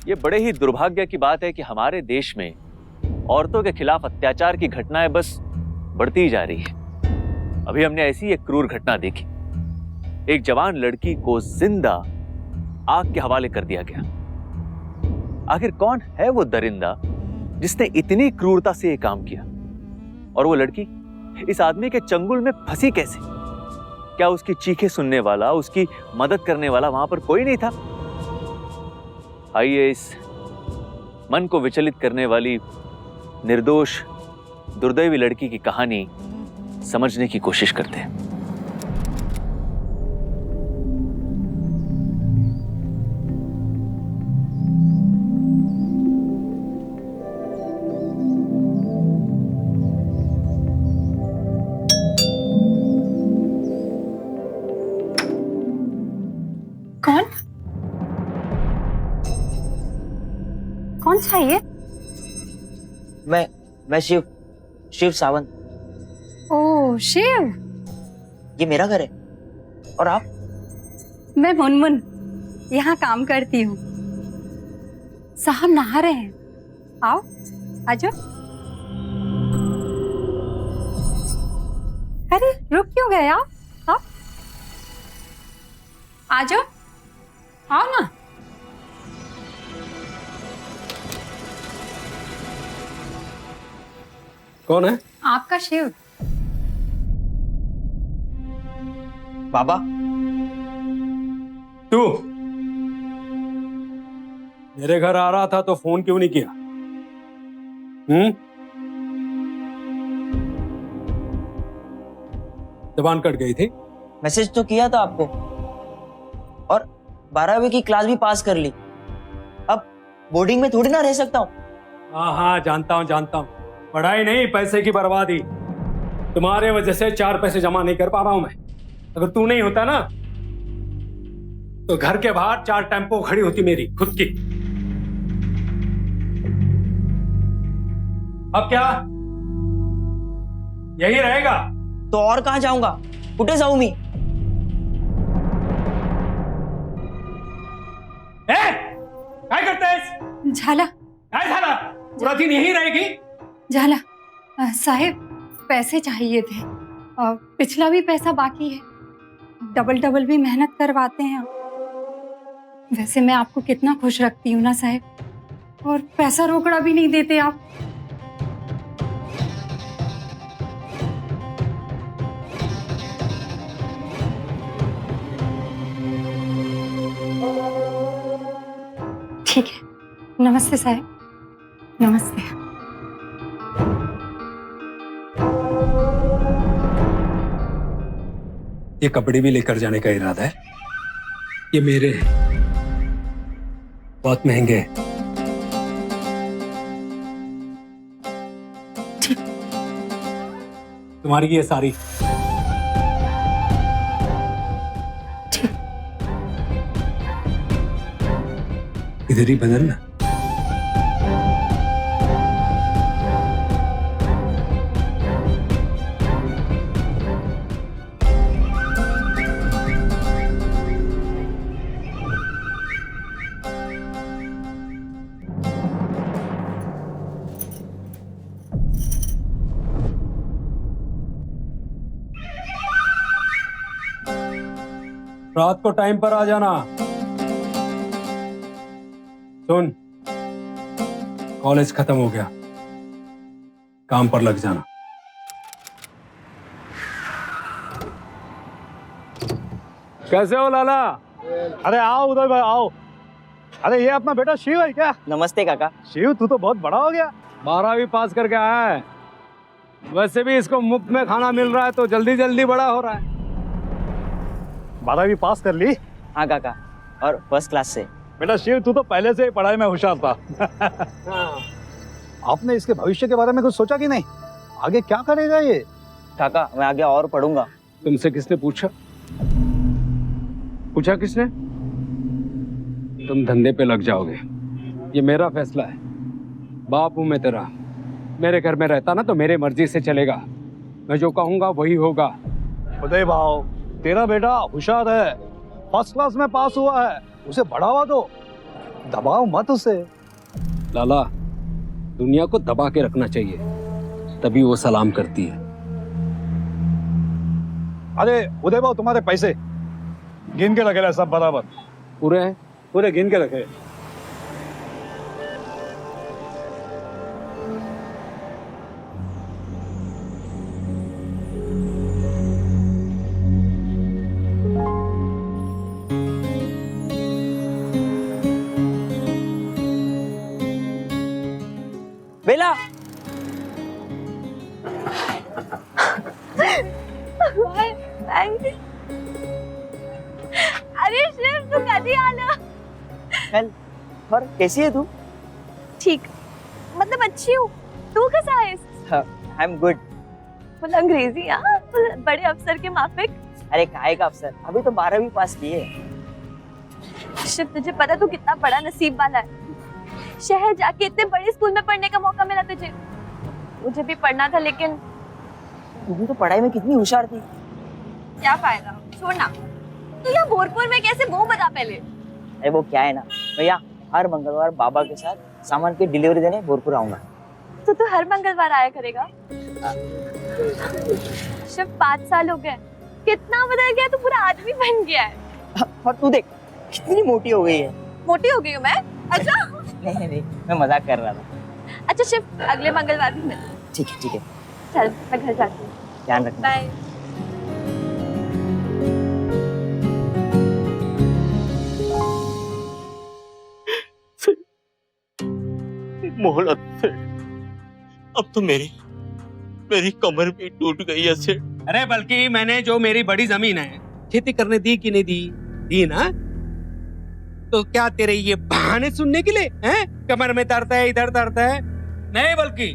ये बड़े ही दुर्भाग्य की बात है कि हमारे देश में औरतों के खिलाफ अत्याचार की घटनाएं बस बढ़ती ही जा रही है। अभी हमने ऐसी एक क्रूर घटना देखी। एक जवान लड़की को जिंदा आग के हवाले कर दिया गया। आखिर कौन है वो दरिंदा जिसने इतनी क्रूरता से ये काम किया? और वो लड़की इस आदमी के चंगुल में फंसी कैसे? क्या उसकी चीखें सुनने वाला, उसकी मदद करने वाला वहां पर कोई नहीं था? आइए इस मन को विचलित करने वाली निर्दोष दुर्दैवी लड़की की कहानी समझने की कोशिश करते हैं। कौन चाहिए? मैं शिव सावंत। ओह शिव, ये मेरा घर है। और आप? मैं मुनमुन, यहाँ काम करती हूँ। साहब नहा रहे हैं, आओ आजो। अरे रुक क्यों गए आप? आजो, आओ ना। कौन है? आपका शिव। बाबा, तू मेरे घर आ रहा था तो फोन क्यों नहीं किया? जबान कट गई थी। मैसेज तो किया था आपको, और 12वीं की क्लास भी पास कर ली। अब बोर्डिंग में थोड़ी ना रह सकता हूँ। हाँ, जानता हूँ। पढ़ाई नहीं, पैसे की बर्बादी। तुम्हारे वजह से 4 पैसे जमा नहीं कर पा रहा हूं मैं। अगर तू नहीं होता ना तो घर के बाहर 4 टेम्पो खड़ी होती मेरी खुद की। अब क्या यही रहेगा? तो और कहाँ जाऊंगा? कुठे जाऊ मी? क्या करते हैं? झाला क्या झाला? पूरा दिन यही रहेगी? झाला साहेब, पैसे चाहिए थे। पिछला भी पैसा बाकी है। डबल भी मेहनत करवाते हैं। वैसे मैं आपको कितना खुश रखती हूँ ना साहेब, और पैसा रोकड़ा भी नहीं देते आप। ठीक है, नमस्ते साहेब। नमस्ते। ये कपड़े भी लेकर जाने का इरादा है? ये मेरे हैं, बहुत महंगे हैं। तुम्हारी ये साड़ी इधर ही बदलना। रात को टाइम पर आ जाना। सुन, कॉलेज खत्म हो गया, काम पर लग जाना। कैसे हो लाला? अरे आओ उदय भाई आओ। अरे ये अपना बेटा शिव है क्या? नमस्ते काका। शिव, तू तो बहुत बड़ा हो गया। 12वीं पास करके आया है। वैसे भी इसको मुफ्त में खाना मिल रहा है तो जल्दी जल्दी बड़ा हो रहा है। 12वीं पास कर ली? हाँ काका, और फर्स्ट क्लास से। बेटा शिव, तू तो पहले से ही पढ़ाई में होशियार था। आपने इसके भविष्य के बारे में कुछ सोचा कि नहीं? आगे क्या करेगा ये? काका, मैं आगे और पढ़ूंगा। तुमसे किसने पूछा? पूछा किसने? तुम धंधे पे लग जाओगे, ये मेरा फैसला है। बाप हूं मैं तेरा। मेरे घर में रहता ना तो मेरे मर्जी से चलेगा। मैं जो कहूंगा वही होगा। उदय भाव, तेरा बेटा होशियार है, फर्स्ट क्लास में पास हुआ है, उसे बढ़ावा दो। दबाओ मत उसे। लाला, दुनिया को दबा के रखना चाहिए, तभी वो सलाम करती है। अरे उदय भाऊ, तुम्हारे पैसे गिन के रखे सब बराबर? पूरे हैं? पूरे गिन के रखे। बेला, अरे शिव, तू कधी आला? कल। और कैसी है तू? ठीक, मतलब अच्छी हूँ। तू कैसा है? I am good. मतलब अंग्रेजी, हाँ, बड़े अफसर के माफिक। अरे काहे का अफसर, अभी तो 12वीं पास की है। शिव, तुझे पता तू कितना बड़ा नसीब वाला है। शहर जाके इतने बड़े स्कूल में पढ़ने का मौका मिला तुझे। मुझे भी पढ़ना था, लेकिन तू भी तो पढ़ाई में कितनी होशियार थी। क्या फायदा, छोड़ना। तू यहाँ भोरपुर में कैसे, वो बता पहले। अरे वो क्या है ना भैया, हर मंगलवार बाबा के साथ सामान की डिलीवरी देने भोरपुर आऊंगा। तो तू हर मंगलवार आया करेगा? शिव, 5 साल हो गए, कितना बदल गया, तू पूरा आदमी बन गया है। और तू देख कितनी मोटी हो गई है। मोटी हो गई हूँ मैं? अच्छा। नहीं, मैं मजाक कर रहा था। अच्छा शिव, अगले मंगलवार भी मिल। ठीक है। चल, मैं घर जाती हूँ। ध्यान रखना। बाय। मोहलत से अब तो मेरी कमर भी टूट गई है सेठ। अरे बल्कि मैंने जो मेरी बड़ी जमीन है खेती करने दी कि नहीं दी? दी ना? तो क्या तेरे ये बहाने सुनने के लिए हैं? कमर में दर्द है, इधर दर्द है? नहीं, बल्कि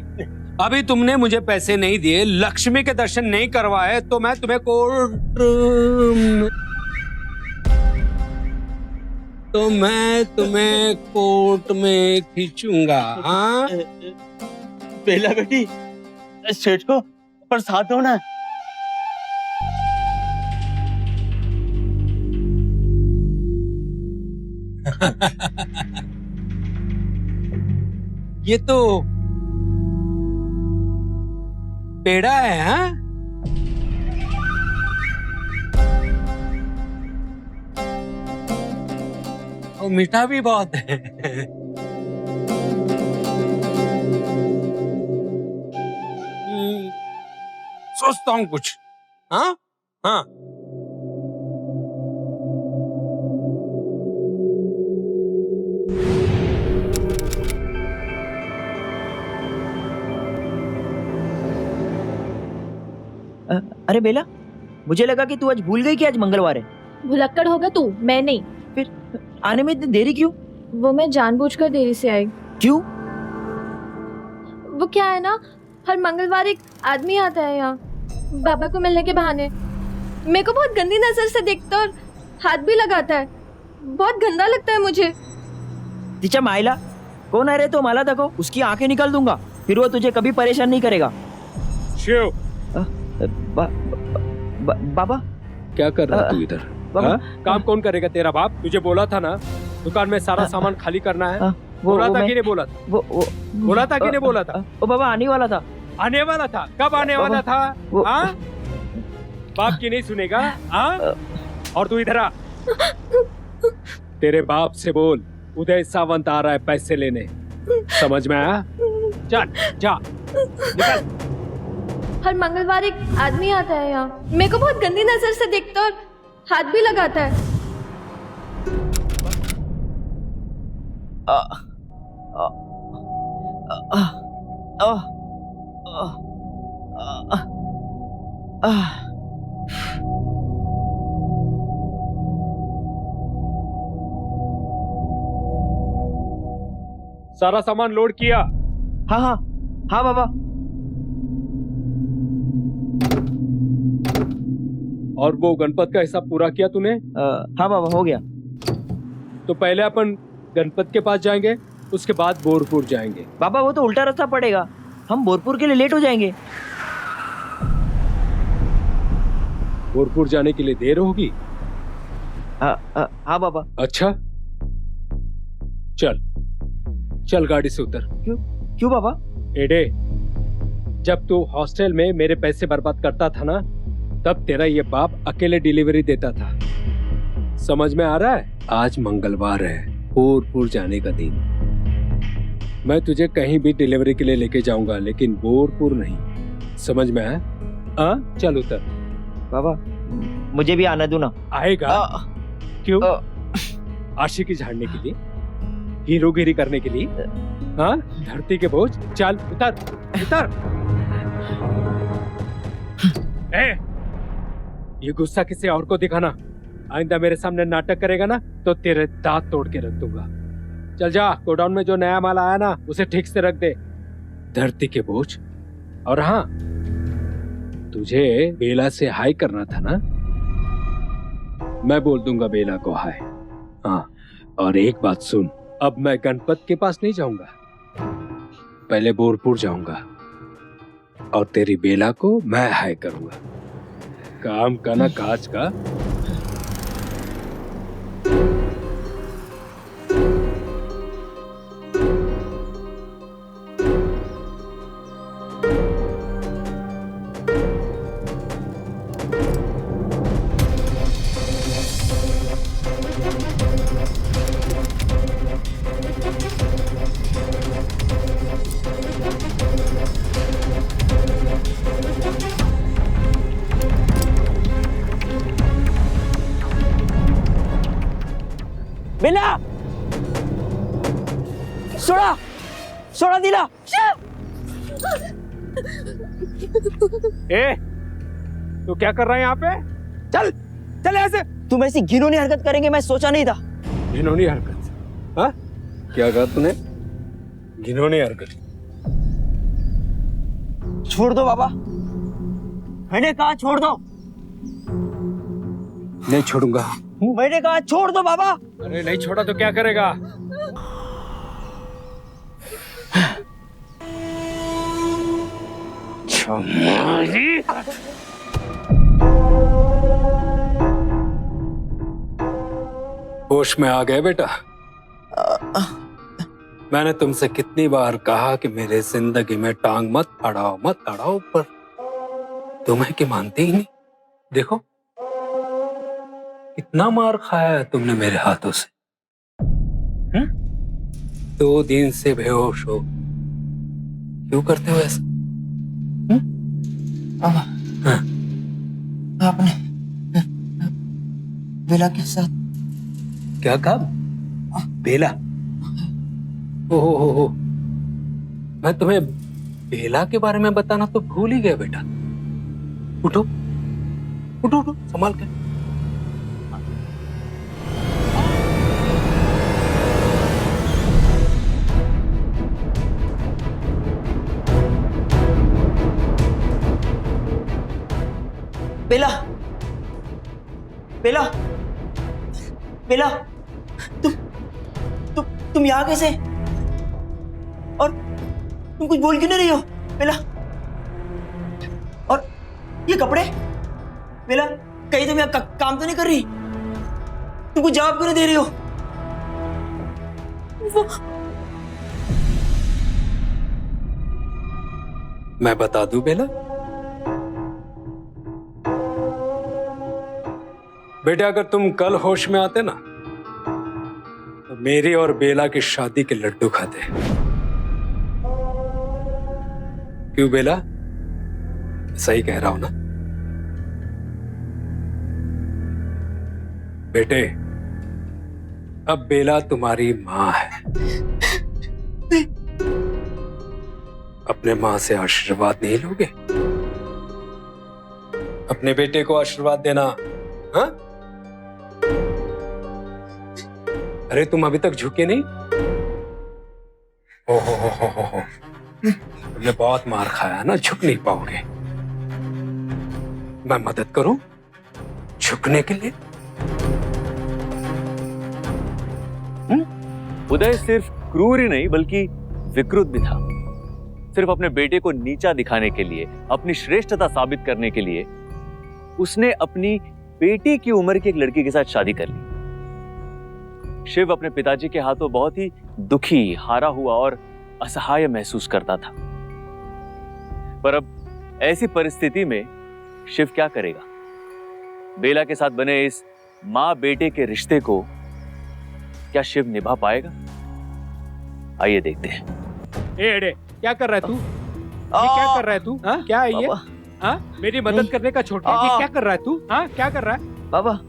अभी तुमने मुझे पैसे नहीं दिए, लक्ष्मी के दर्शन नहीं करवाए, तो मैं तुम्हें कोर्ट में खींचूंगा। हाँ, बेला बेटी, सेठ को प्रसाद दो ना। ये तो पेड़ा है। हाँ, और मीठा भी बहुत है। सोचता हूँ कुछ। हाँ हाँ, अरे बेला, मुझे लगा कि तू आज भूल गई कि आज मंगलवार है। भुलक्कड़ होगा तू, मैं नहीं। फिर आने में इतनी देरी क्यों? वो मैं जानबूझकर देरी से आई। क्यों? वो क्या है ना, हर मंगलवार एक आदमी आता है यहाँ बाबा को मिलने के बहाने। मेरे को बहुत गंदी नजर से देखता और हाथ भी लगाता है। बहुत गंदा लगता है मुझे। तिच्या मायला, कौन है रे तो? मला देखो, उसकी आंखें निकाल दूंगा, फिर वो तुझे कभी परेशान नहीं करेगा। शिव, बाबा क्या कर रहा तू इधर? बाबा, हाँ? काम कौन करेगा? तेरा बाप। तुझे बोला था ना दुकान में सारा सामान खाली करना है। बोला था कि नहीं बोला था? बोला था कि नहीं बोला था? वो बाबा आने वाला था। आने वाला था? कब आने वाला था? हाँ, बाप की नहीं सुनेगा? हाँ, और तू इधर आ। तेरे बाप से बोल, उदय सावंत आ रहा है पैसे लेने। समझ में आया? चल जा, निकल। हर मंगलवार एक आदमी आता है यहाँ। मेरे को बहुत गंदी नजर से देखता और हाथ भी लगाता है। सारा सामान लोड किया? हाँ हाँ हाँ बाबा। और वो गणपत का हिसाब पूरा किया तूने? हाँ बाबा, हो गया। तो पहले अपन गणपत के पास जाएंगे, उसके बाद बोरपुर जाएंगे। बाबा वो तो उल्टा रास्ता पड़ेगा, हम बोरपुर के लिए लेट हो जाएंगे। बोरपुर जाने के लिए देर होगी? हाँ बाबा। अच्छा, चल चल गाड़ी से उतर। क्यों पापा? एडे, जब तू हॉस्टल में मेरे पैसे बर्बाद करता था ना, तब तेरा ये बाप अकेले डिलीवरी देता था। समझ में आ रहा है? आज मंगलवार है, बोरपुर जाने का दिन। मैं तुझे कहीं भी डिलीवरी के लिए लेके जाऊंगा, लेकिन बोरपुर नहीं। समझ में आया? हाँ, चल उतर। पापा मुझे भी आना दो ना। आएगा? क्यों? आशिकी झाड़ने के लिए? हीरोगिरी करने के लिए? हाँ, धरती के बोझ। चल उतर उतर। ये गुस्सा किसी और को दिखाना। आइंदा मेरे सामने नाटक करेगा ना तो तेरे दांत तोड़ के रख दूंगा। चल जा, गोडाउन में जो नया माल आया ना उसे ठीक से रख दे। धरती के बोझ। और हाँ, तुझे बेला से हाय करना था ना, मैं बोल दूंगा बेला को हाय। हाँ, और एक बात सुन, अब मैं गणपत के पास नहीं जाऊंगा, पहले बोरपुर जाऊंगा और तेरी बेला को मैं हाय करूंगा। काम का ना काज का। बेला, सोडा सोडा दिला। ए, तू क्या कर रहा है यहाँ पे? चल चल ऐसे। तुम ऐसी घिनौनी हरकत करेंगे मैं सोचा नहीं था। घिनौनी हरकत? हाँ, क्या कहा तूने? घिनौनी हरकत? छोड़ दो बाबा, मैंने कहा छोड़ दो। नहीं छोड़ूंगा। मैंने कहा छोड़ दो बाबा। अरे नहीं छोड़ा तो क्या करेगा? होश में आ गए बेटा? मैंने तुमसे कितनी बार कहा कि मेरे जिंदगी में टांग मत अड़ाओ, पर तुम्हें कि मानते ही नहीं। देखो कितना मार खाया है तुमने मेरे हाथों से। 2 दिन से बेहोश हो, क्यों करते हो ऐसा? पापा, हाँ? आपने बेला के साथ क्या कहा? बेला? हो, मैं तुम्हें बेला के बारे में बताना तो भूल ही गया बेटा। उठो उठो उठो, संभाल के। बेला, बेला, बेला, तुम यहाँ कैसे? और तुम कुछ बोल क्यों नहीं रही हो बेला? और ये कपड़े बेला, कहीं तुम यहाँ काम तो नहीं कर रही? तुम कुछ जवाब क्यों नहीं दे रही हो? मैं बता दूं बेला? बेटा, अगर तुम कल होश में आते ना तो मेरी और बेला की शादी के लड्डू खाते। क्यों बेला, सही कह रहा हूं ना? बेटे, अब बेला तुम्हारी मां है। अपने मां से आशीर्वाद नहीं लोगे? अपने बेटे को आशीर्वाद देना। हाँ? अरे तुम अभी तक झुके नहीं? हो। तुमने बहुत मार खाया ना, झुक नहीं पाओगे। मैं मदद करूं झुकने के लिए? उदय सिर्फ क्रूर ही नहीं बल्कि विकृत भी था। सिर्फ अपने बेटे को नीचा दिखाने के लिए, अपनी श्रेष्ठता साबित करने के लिए उसने अपनी बेटी की उम्र की एक लड़की के साथ शादी कर ली। शिव अपने पिताजी के हाथों बहुत ही दुखी, हारा हुआ और असहाय महसूस करता था। पर अब ऐसी परिस्थिति में शिव क्या करेगा? बेला के साथ बने इस मां बेटे के रिश्ते को क्या शिव निभा पाएगा? आइए देखते हैं। एडे, क्या कर रहा है तू? ये क्या कर रहा है तू? हाँ? क्या है ये? हाँ? मेरी मदद करने का छोड़ दिया। ये क्या कर रहा है तू? हाँ? क्या कर रहा है? बाबा,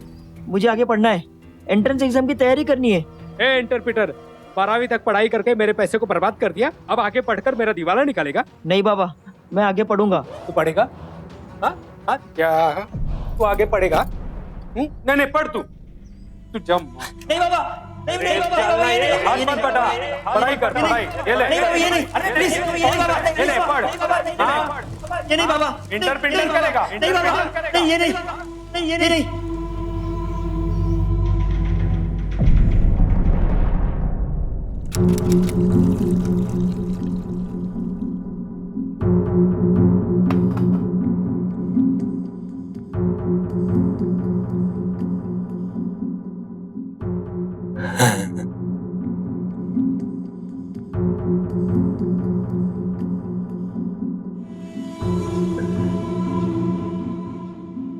मुझे आगे पढ़ना है, एंट्रेंस एग्जाम की तैयारी करनी है। ए इंटरप्रेटर, 12वीं तक पढ़ाई करके मेरे पैसे को बर्बाद कर दिया, अब आगे पढ़कर मेरा दिवाला निकालेगा? नहीं बाबा, मैं आगे पढ़ूंगा। तू पढ़ेगा? हाँ? हाँ? क्या? तू आगे पढ़ेगा? नहीं नहीं, पढ़ तू जम। नहीं बाबा, नहीं नहीं बाबा, हाथ मत बटा, पढ़ाई कर, पढ़ाई। ये ले। नहीं बाबा, ये नहीं, अरे प्लीज, ये नहीं बाबा, ये ले, पढ़। हाँ, ये नहीं बाबा, इंटरप्रेटर करेगा? नहीं बाबा, नहीं ये नहीं, नहीं ये नहीं।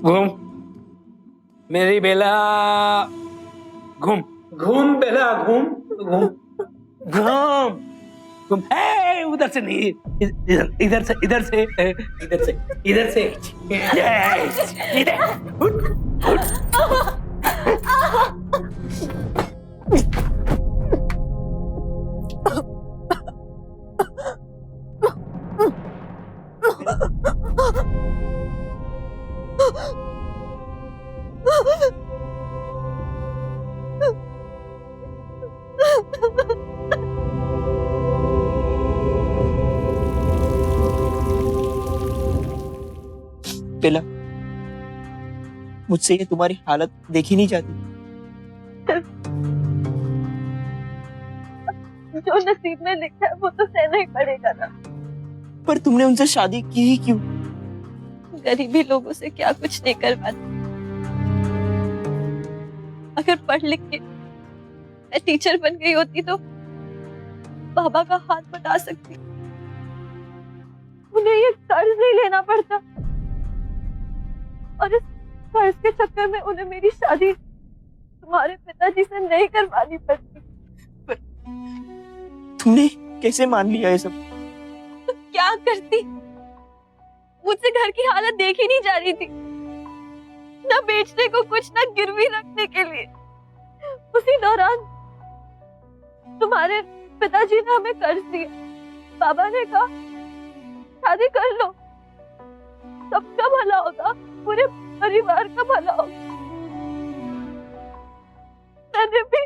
घूम मेरी बेला, घूम घूम बेला, घूम घूम घूम घूम। ए, उधर से नहीं, इधर इधर से, इधर से, इधर से, इधर से, इधर उठ उठ। बेला, मुझसे ये तुम्हारी हालत देखी नहीं जाती। जो नसीब में लिखा है वो तो सहना ही पड़ेगा ना। पर तुमने उनसे शादी की ही क्यों? गरीबी लोगों से क्या कुछ नहीं करवाती। अगर पढ़ लिख के मैं टीचर बन गई होती तो बाबा का हाथ बटा सकती, उन्हें ये कर्ज नहीं लेना पड़ता और इस कर्ज के चक्कर में उन्हें मेरी शादी तुम्हारे पिताजी से नहीं करवानी पड़ती। तुमने कैसे मान लिया ये सब? तो क्या करती? मुझसे घर की हालत देखी नहीं जा रही थी, ना बेचने को कुछ, ना गिरवी रखने के लिए। उसी दौरान तुम्हारे पिताजी ने हमें कर्ज दिया। बाबा ने कहा शादी कर लो, सबका भला होगा, पूरे परिवार का भला होगा। मैंने भी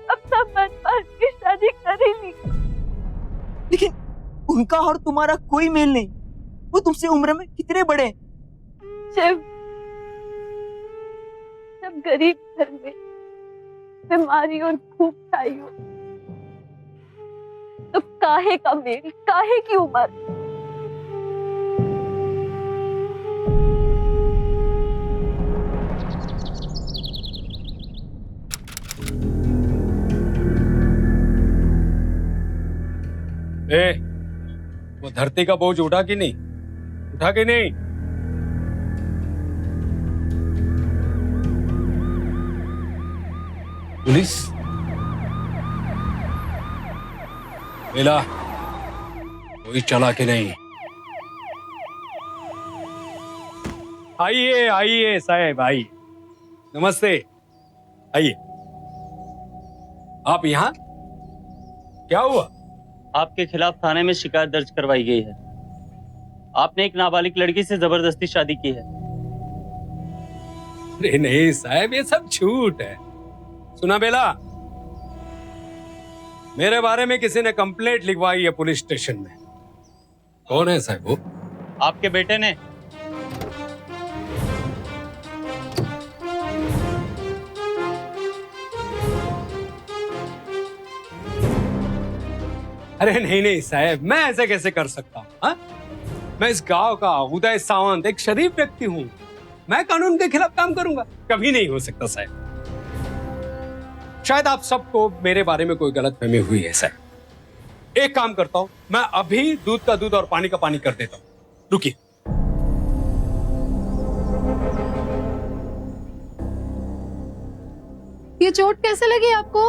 अपना मन मार के शादी कर ही ली। लेकिन उनका और तुम्हारा कोई मेल नहीं। वो तुमसे उम्र में कितने बड़े? जब गरीब घर में बीमारी और भूख छाई हो तो काहे का मेल, काहे की उम्र। ए, वो धरती का बोझ उठा कि नहीं? उठा कि नहीं? पुलिस बेला, कोई चला कि नहीं? आइए आइए साहब, आइए, नमस्ते, आइए। आप यहाँ? क्या हुआ? आपके खिलाफ थाने में शिकायत दर्ज करवाई गई है। आपने एक नाबालिग लड़की से जबरदस्ती शादी की है। अरे नहीं साहब, ये सब झूठ है। सुना बेला, मेरे बारे में किसी ने कंप्लेंट लिखवाई है पुलिस स्टेशन में। कौन है साहब वो? आपके बेटे ने। अरे नहीं नहीं साहब, मैं ऐसे कैसे कर सकता हूँ? हाँ? मैं इस गांव का उदय सावंत, एक शरीफ व्यक्ति हूँ। मैं कानून के खिलाफ काम करूंगा? कभी नहीं हो सकता साहब। शायद आप सबको मेरे बारे में कोई गलतफहमी हुई है सर। एक काम करता हूं, मैं अभी दूध का दूध और पानी का पानी कर देता हूं। रुकिए। ये चोट कैसे लगी आपको?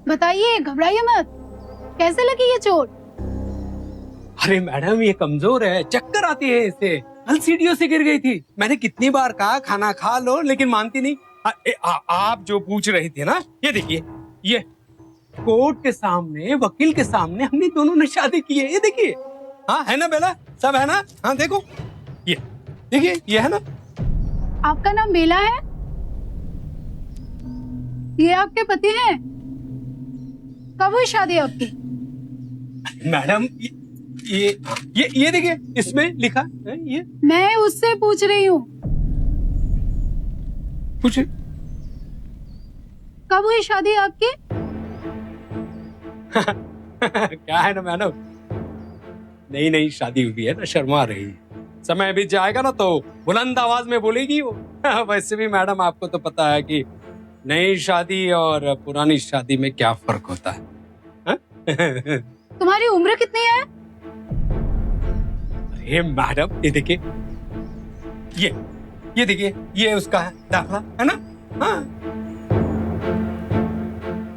बताइए, घबराइए मत। कैसे लगी ये चोट? अरे मैडम, ये कमजोर है, चक्कर आती है इसे। कल सीढ़ियों से गिर गई थी। मैंने कितनी बार कहा खाना खा लो, लेकिन मानती नहीं। आप जो पूछ रही थी ना, ये देखिए, ये कोर्ट के सामने, वकील के सामने हमने दोनों ने शादी की है। ये देखिए, हाँ है ना बेला, सब है ना? हाँ देखो, ये देखिए, ये है ना। आपका नाम बेला है? ये आपके पति हैं? कब हुई शादी आपकी? मैडम, ये देखिए, इसमें लिखा है ये। मैं उससे पूछ रही हूँ, पूछे। कब हुई शादी आपकी? क्या है ना मैडम, नई नई शादी हुई है ना, शर्मा रही है। समय बीत जाएगा ना तो बुलंद आवाज में बोलेगी वो। वैसे भी मैडम, आपको तो पता है कि नई शादी और पुरानी शादी में क्या फर्क होता है। तुम्हारी उम्र कितनी है? अरे मैडम, ये देखिए, ये देखिए, ये उसका है दाखला, है ना? हाँ।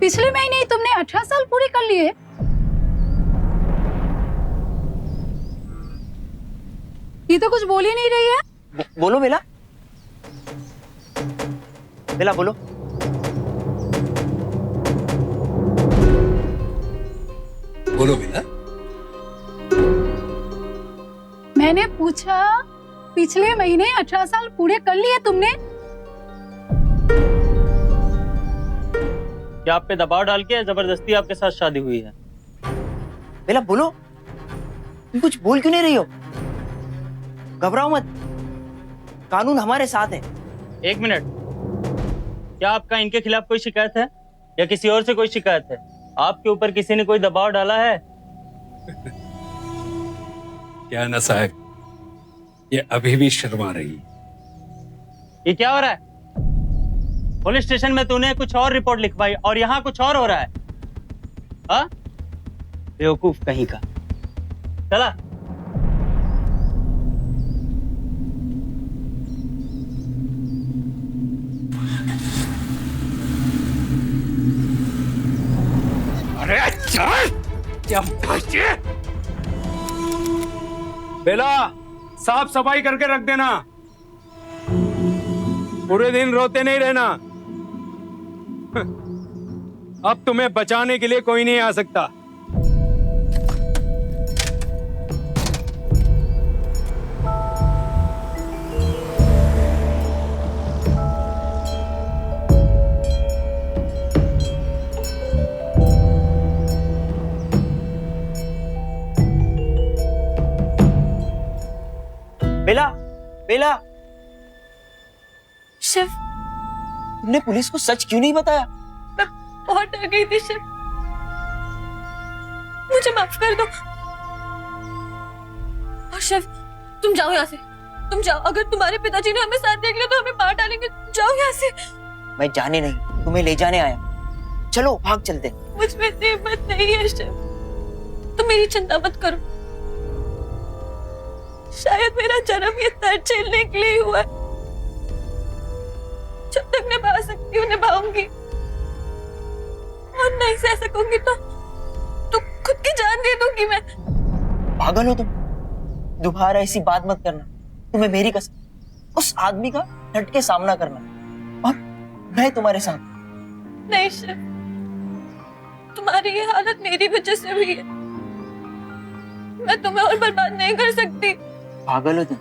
पिछले महीने ही तुमने 18 साल पूरे कर लिए। ये तो कुछ बोल ही नहीं रही है। बोलो बेला, बेला बोलो। बोलो बेटा। मैंने पूछा, पिछले महीने 18 साल पूरे कर लिए तुमने। क्या आप पे दबाव डाल के जबरदस्ती आपके साथ शादी हुई है? बेला बोलो, तुम कुछ बोल क्यों नहीं रही हो? घबराओ मत, कानून हमारे साथ है। एक मिनट, क्या आपका इनके खिलाफ कोई शिकायत है या किसी और से कोई शिकायत है? आपके ऊपर किसी ने कोई दबाव डाला है? क्या ना साहब, ये अभी भी शर्मा रही है। ये क्या हो रहा है? पुलिस स्टेशन में तूने कुछ और रिपोर्ट लिखवाई और यहाँ कुछ और हो रहा है। हाँ, बेवकूफ कहीं का। चला। अरे चल, क्या बच्चे? बेला, साफ सफाई करके रख देना। पूरे दिन रोते नहीं रहना। अब तुम्हें बचाने के लिए कोई नहीं आ सकता। बेला, बेला, शिव, तुमने पुलिस को सच क्यों नहीं बताया? मैं बहुत डर गई थी शिव, मुझे माफ कर दो। और शिव, तुम जाओ यहाँ से, तुम जाओ। अगर तुम्हारे पिताजी ने हमें साथ देख लिया तो हमें मार डालेंगे। जाओ यहाँ से। मैं जाने नहीं, तुम्हें ले जाने आया। चलो भाग चलते। मुझ में इतनी हिम्मत नहीं है शिव, तुम मेरी चिंता मत करो। शायद मेरा जन्म ये दर्द झेलने के लिए हुआ है। जब तक निभा सकती हूँ निभाऊंगी, और नहीं सह सकूंगी तो खुद की जान दे दूंगी मैं। पागल हो तुम, दोबारा ऐसी बात मत करना। तुम्हें मेरी कसम, उस आदमी का डट के सामना करना, और मैं तुम्हारे साथ। नहीं शिव, तुम्हारी ये हालत मेरी वजह से हुई है। मैं तुम्हें और बर्बाद नहीं कर सकती। पागल हो तुम,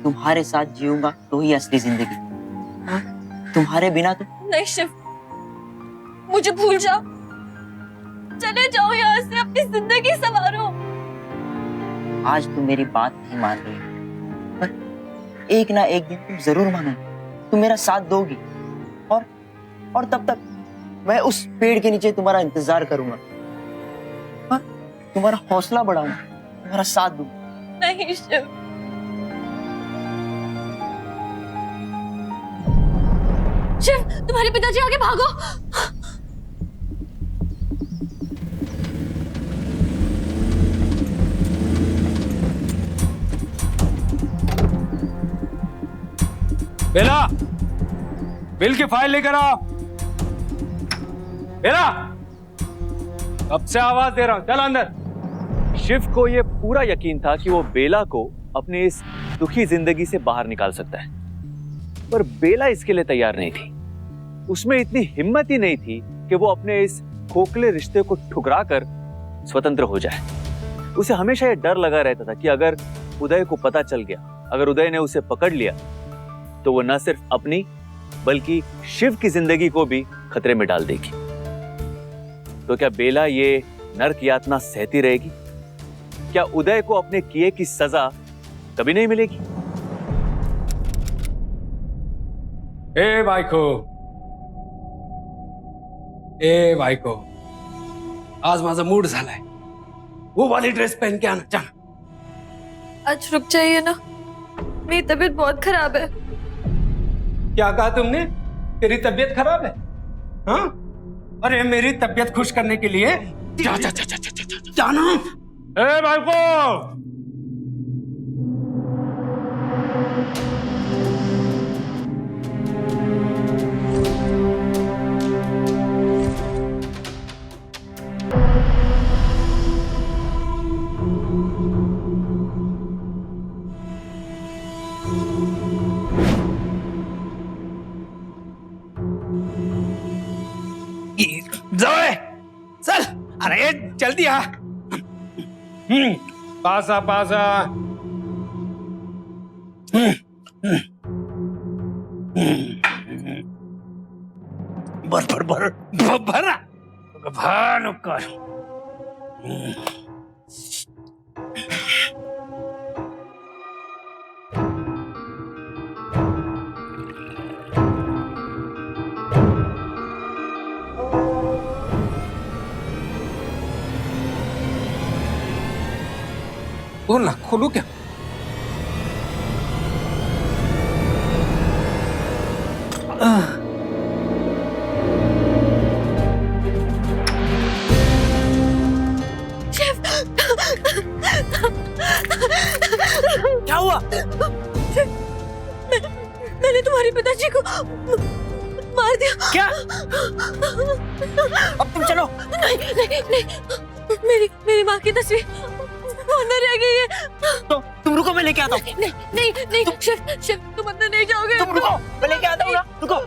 तुम्हारे साथ जीऊंगा तो ही असली जिंदगी। हाँ? तुम्हारे बिना तो नहीं शिव, मुझे भूल जाओ, चले जाओ यहाँ से, अपनी जिंदगी संवारो। आज तुम मेरी बात नहीं मान रही, पर एक ना एक दिन तुम जरूर मानोगी। तुम मेरा साथ दोगी, और तब तक मैं उस पेड़ के नीचे तुम्हारा इंतजार करूंगा। हाँ? तुम्हारा हौसला बढ़ाऊंगा, तुम्हारा साथ दूंगा। नहीं शिव, शिव, तुम्हारे पिताजी आगे भागो। बेला, बिल की फाइल लेकर आओ। बेला, कब से आवाज दे रहा हूं, चल अंदर। शिव को यह पूरा यकीन था कि वो बेला को अपने इस दुखी जिंदगी से बाहर निकाल सकता है, पर बेला इसके लिए तैयार नहीं थी। उसमें इतनी हिम्मत ही नहीं थी कि वो अपने इस खोखले रिश्ते को ठुकरा कर स्वतंत्र हो जाए। उसे हमेशा यह डर लगा रहता था कि अगर उदय को पता चल गया, अगर उदय ने उसे पकड़ लिया, तो वो न सिर्फ अपनी बल्कि शिव की जिंदगी को भी खतरे में डाल देगी। तो क्या बेला ये नर्क यातना सहती रहेगी? क्या उदय को अपने किए की सजा कभी नहीं मिलेगी? ए बायको, आज माझा मूड झालाय, वो वाली ड्रेस पहन के आना, चल। आज रुक जाइए ना, मेरी तबीयत बहुत खराब है। क्या कहा तुमने? तेरी तबीयत खराब है? हाँ? अरे मेरी तबीयत खुश करने के लिए जाना। ए बायको, जाओ, चल, अरे जल्दी आ। पासा पासा। भरा भानु कर। बोल ना, खोलू क्या? क्या हुआ? मैंने तुम्हारे पिताजी को मार दिया। क्या? अब तुम चलो। नहीं, मेरी माँ की तस्वीर अंदर रह गई है। तो तुम रुको, मैं लेके आता हूँ। नहीं, शिव, तुम अंदर नहीं जाओगे। तुम रुको, मैं लेके आता हूँ ना, रुको।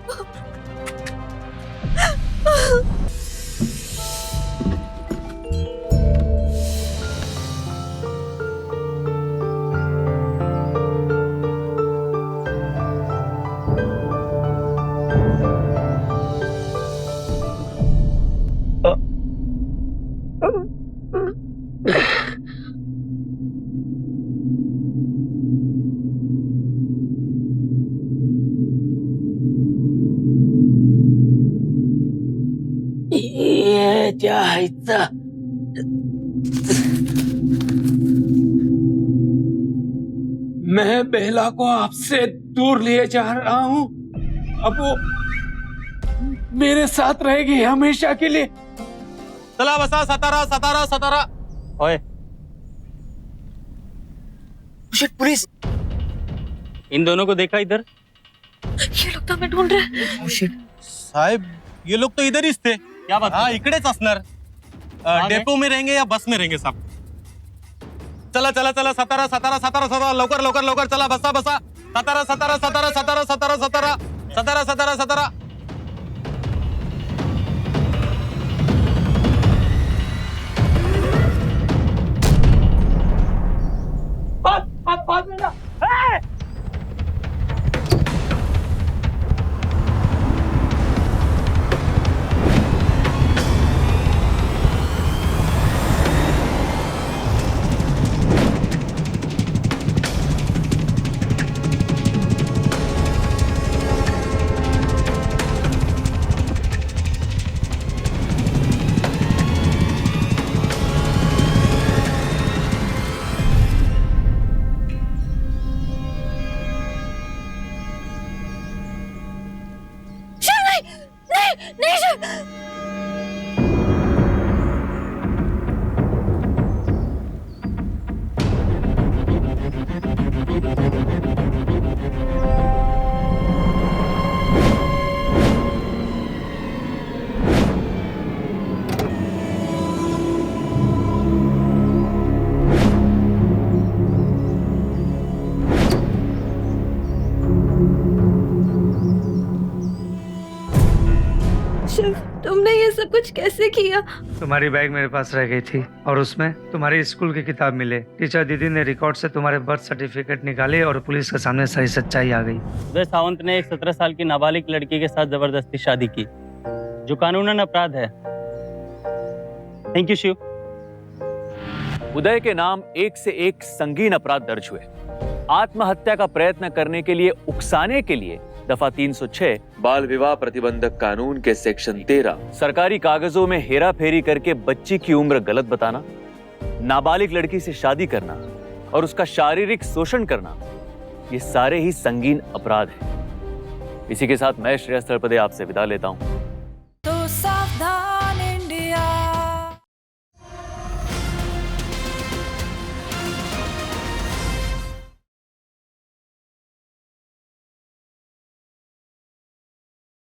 जायचा मैं बेला को आपसे दूर ले जा रहा हूं, अब वो मेरे साथ रहेगी हमेशा के लिए। चला बसा, सतारा। ओए, शिट, पुलिस! इन दोनों को देखा इधर? ये लोग तो हमें ढूंढ रहे हैं। साहेब, ये लोग तो इधर ही थे। क्या बात? हाँ, इकडेच असणार। डेपो में रहेंगे या बस में रहेंगे साहब? चला, सतारा, लवकर चला, बसा, सतारा। कुछ कैसे किया? तुम्हारी बैग मेरे पास रह गई थी और उसमें तुम्हारी स्कूल की किताब मिले। टीचर दीदी ने रिकॉर्ड से तुम्हारे बर्थ सर्टिफिकेट निकाले और पुलिस के सामने सारी सच्चाई आ गई। उदय सावंत ने एक 17 साल की नाबालिग लड़की के साथ जबरदस्ती शादी की, जो कानूनन अपराध है। Thank you Shiv. उदय के नाम एक से एक संगीन अपराध दर्ज हुए। आत्महत्या का प्रयत्न करने के लिए उकसाने के लिए दफा 306 बाल विवाह प्रतिबंधक कानून के सेक्शन 13, सरकारी कागजों में हेरा फेरी करके बच्ची की उम्र गलत बताना, नाबालिग लड़की से शादी करना और उसका शारीरिक शोषण करना, ये सारे ही संगीन अपराध हैं। इसी के साथ मैं श्रेयस तलपदे आपसे विदा लेता हूं। तो सावधान।